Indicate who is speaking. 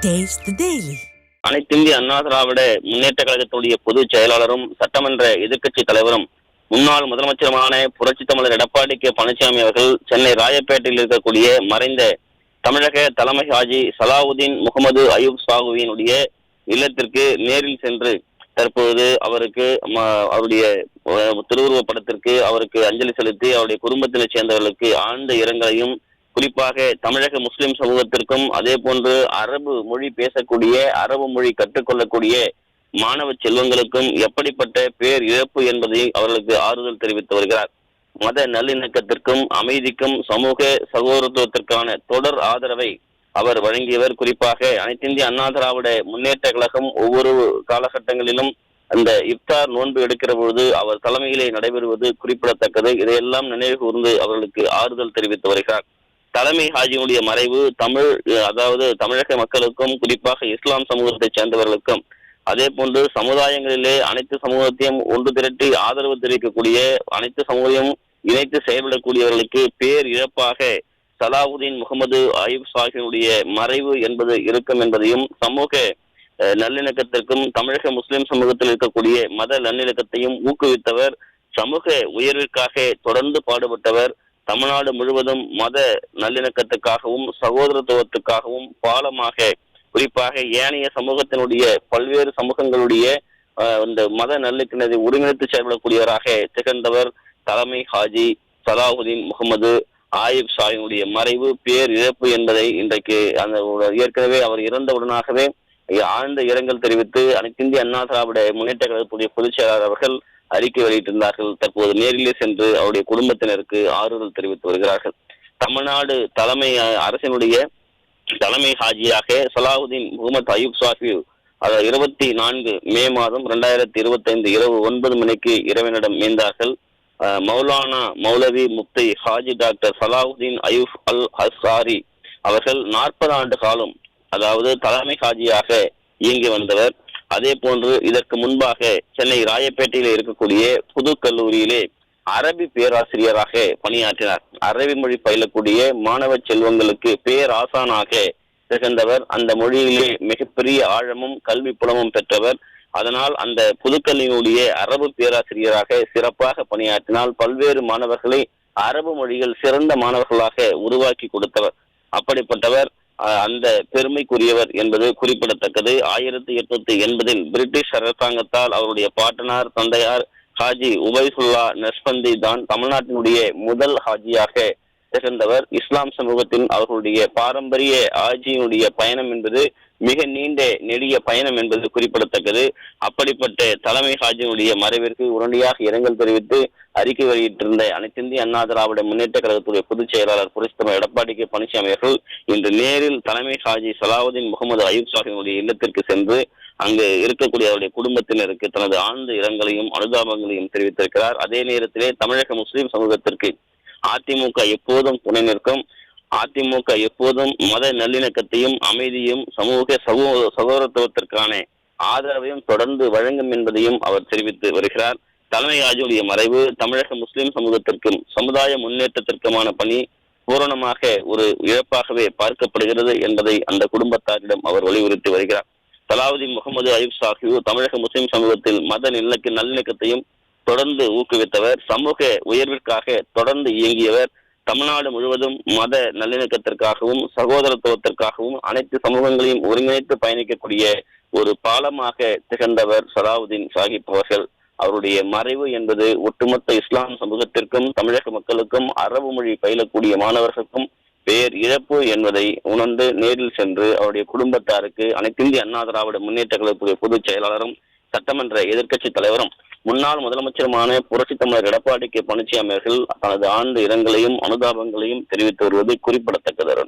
Speaker 1: Taste the Daily.
Speaker 2: அனைத்திந்திய அண்ணா திராவிட முன்னேற்ற கழகத்தினுடைய பொதுச் செயலாளரும் சட்டமன்ற எதிர்க்கட்சி தலைவரும் முன்னாள் முதலமைச்சருமான புரட்சி தமிழர் எடப்பாடி கே பழனிசாமி அவர்கள் சென்னை ராயப்பேட்டையில் இருக்கக்கூடிய மறைந்த தமிழக தலைமை ஹாஜி சலாவுதீன் முகமது அயூப் சாகுவினுடைய இல்லத்திற்கு நேரில் சென்று தற்போது அவருக்கு அவருடைய திருவுருவப் படத்திற்கு அவருக்கு அஞ்சலி செலுத்தி அவருடைய குடும்பத்தினை சேர்ந்தவர்களுக்கு ஆழ்ந்த இரங்கலையும், குறிப்பாக தமிழக முஸ்லிம் சமூகத்திற்கும் அதே போன்று அரபு மொழி பேசக்கூடிய அரபு மொழி கற்றுக்கொள்ளக்கூடிய மாணவ செல்வங்களுக்கும் எப்படிப்பட்ட பேர் இழப்பு என்பதை அவர்களுக்கு ஆறுதல் தெரிவித்து வருகிறார். மத நல்லிணக்கத்திற்கும் அமைதிக்கும் சமூக சகோதரத்துவத்திற்கான தொடர் ஆதரவை அவர் வழங்கியவர். குறிப்பாக அனைத்திந்திய அண்ணா திராவிட முன்னேற்ற கழகம் ஒவ்வொரு காலகட்டங்களிலும் அந்த இப்தார் நோன்பு எடுக்கிற பொழுது அவர் தலைமையிலே நடைபெறுவது குறிப்பிடத்தக்கது. இதையெல்லாம் நினைவு கூர்ந்து அவர்களுக்கு ஆறுதல் தெரிவித்து வருகிறார். தலைமை ஹாஜியினுடைய மறைவு அதாவது தமிழக மக்களுக்கும் குறிப்பாக இஸ்லாம் சமூகத்தை சேர்ந்தவர்களுக்கும் அதே போன்று சமுதாயங்களிலே அனைத்து சமூகத்தையும் ஒன்று திரட்டி ஆதரவு தெரிவிக்கக்கூடிய அனைத்து சமூகத்தையும் இணைத்து செயல்படக்கூடியவர்களுக்கு பேர் இழப்பாக சலாவுதீன் முகமது அயூப் சாஹினுடைய மறைவு என்பது இருக்கும் என்பதையும், சமூக நல்லிணக்கத்திற்கும் தமிழக முஸ்லிம் சமூகத்தில் இருக்கக்கூடிய மத நல்லிணக்கத்தையும் ஊக்குவித்தவர், சமூக உயர்விற்காக தொடர்ந்து பாடுபட்டவர், தமிழ்நாடு முழுவதும் மத நல்லிணக்கத்துக்காகவும் சகோதரத்துவத்துக்காகவும் பாலமாக குறிப்பாக ஏனைய சமூகத்தினுடைய பல்வேறு சமூகங்களுடைய இந்த மத நல்லிணக்கத்தை ஒருங்கிணைத்து செயல்படக்கூடியவராக திகழ்ந்தவர் தலைமை ஹாஜி சலாவுதீன் முகமது ஆயூப் சாஹினுடைய மறைவு பேர் இழப்பு என்பதை இன்றைக்கு அந்த ஏற்கனவே அவர் இறந்தவுடனாகவே ஆழ்ந்த இரங்கல் தெரிவித்து அனைத்திந்திய அண்ணா திராவிட முன்னேற்ற கழகத்துடைய பொதுச் செயலாளர் அவர்கள் அறிக்கை வெளியிட்டிருந்தார்கள். தற்போது நேரிலே சென்று அவருடைய குடும்பத்தினருக்கு ஆறுதல் தெரிவித்து வருகிறார்கள். தமிழ்நாடு தலைமை அரசினுடைய தலைமை ஹாஜியாக சலாவுதீன் முகமது அயூப் சாஹி 24 மே மாதம் 2025 இரவு 9 மணிக்கு இறைவனிடம் மீண்டார்கள். மௌலானா மௌலவி முப்தி ஹாஜி டாக்டர் சலாவுதீன் அயூப் அல் ஹசாரி அவர்கள் 40 ஆண்டு காலம் அதாவது தலைமை ஹாஜியாக இயங்கி வந்தவர். அதே போன்று இதற்கு முன்பாக சென்னை ராயப்பேட்டையில் இருக்கக்கூடிய புது கல்லூரியிலே அரபி பேராசிரியராக பணியாற்றினார். அரபி மொழி பயிலக்கூடிய மாணவ செல்வங்களுக்கு பேராசானாக திகழ்ந்தவர். அந்த மொழியிலே மிகப்பெரிய ஆழமும் கல்வி புலமும் பெற்றவர். அதனால் அந்த புதுக்கல்வியினுடைய அரபு பேராசிரியராக சிறப்பாக பணியாற்றினால் பல்வேறு மாணவர்களை அரபு மொழிகள் சிறந்த மாணவர்களாக உருவாக்கி கொடுத்தவர். அப்படிப்பட்டவர் அந்த பெருமைக்குரியவர் என்பது குறிப்பிடத்தக்கது. 1880 பிரிட்டிஷ் அரசாங்கத்தால் அவருடைய பாட்டனார் தந்தையார் ஹாஜி உபைதுல்லா நஸ்பந்தி தான் தமிழ்நாட்டினுடைய முதல் ஹாஜியாக திகழ்ந்தவர். இஸ்லாம் சமூகத்தின் அவர்களுடைய பாரம்பரிய ஹாஜியினுடைய பயணம் என்பது மிக நீண்ட நெடிய பயணம் என்பது குறிப்பிடத்தக்கது. அப்படிப்பட்ட தலைமை ஹாஜியினுடைய மறைவிற்கு உடனடியாக இரங்கல் தெரிவித்து அறிக்கை வெளியிட்டிருந்த அனைத்திந்திய அண்ணா திராவிட முன்னேற்ற கழகத்துடைய பொதுச் செயலாளர் புரட்சி தமிழர் எடப்பாடி கே பழனிசாமி அவர்கள் இன்று நேரில் தலைமை ஹாஜி சலாவுதீன் முகமது அயூப் சாஹினுடைய இல்லத்திற்கு சென்று அங்கு இருக்கக்கூடிய அவருடைய குடும்பத்தினருக்கு தனது ஆழ்ந்த இரங்கலையும் அனுதாபங்களையும் தெரிவித்திருக்கிறார். அதே நேரத்திலே தமிழக முஸ்லிம் சமூகத்திற்கு அதிமுக எப்போதும் துணை நிற்கும். அதிமுக எப்போதும் மத நல்லிணக்கத்தையும் அமைதியும் சமூக சகோதரத்துவத்திற்கான ஆதரவையும் தொடர்ந்து வழங்கும் என்பதையும் அவர் தெரிவித்து வருகிறார். தலைமை ஹாஜியுடைய மறைவு தமிழக முஸ்லிம் சமூகத்திற்கும் சமுதாய முன்னேற்றத்திற்குமான பணி பூரணமாக ஒரு இழப்பாகவே பார்க்கப்படுகிறது என்பதை அந்த குடும்பத்தாரிடம் அவர் வலியுறுத்தி வருகிறார். சலாவுதீன் முகமது அயூப் சாஹி தமிழக முஸ்லிம் சமூகத்தில் மத நல்லிணக்கத்தையும் தொடர்ந்து ஊக்குவித்தவர், சமூக உயர்விற்காக தொடர்ந்து இயங்கியவர், தமிழ்நாடு முழுவதும் மத நல்லிணக்கத்திற்காகவும் சகோதரத்துவத்திற்காகவும் அனைத்து சமூகங்களையும் ஒருங்கிணைத்து பயணிக்கக்கூடிய ஒரு பாலமாக திகழ்ந்தவர் சலாவுதீன் சாஹிப் அவர்கள். அவருடைய மறைவு என்பது ஒட்டுமொத்த இஸ்லாம் சமூகத்திற்கும் தமிழக மக்களுக்கும் அரபு மொழி பயிலக்கூடிய மாணவர்களுக்கும் பேர் இழப்பு என்பதை உணர்ந்து நேரில் சென்று அவருடைய குடும்பத்தாருக்கு அனைத்திந்திய அண்ணா திராவிட முன்னேற்ற கழகத்துடைய பொதுச் செயலாளரும் சட்டமன்ற எதிர்க்கட்சி தலைவரும் முன்னாள் முதலமைச்சருமான புரட்சி தமிழர் எடப்பாடி கே பழனிசாமி அவர்கள் தனது ஆழ்ந்த இரங்கலையும் அனுதாபங்களையும் தெரிவித்து வருவது குறிப்பிடத்தக்கது.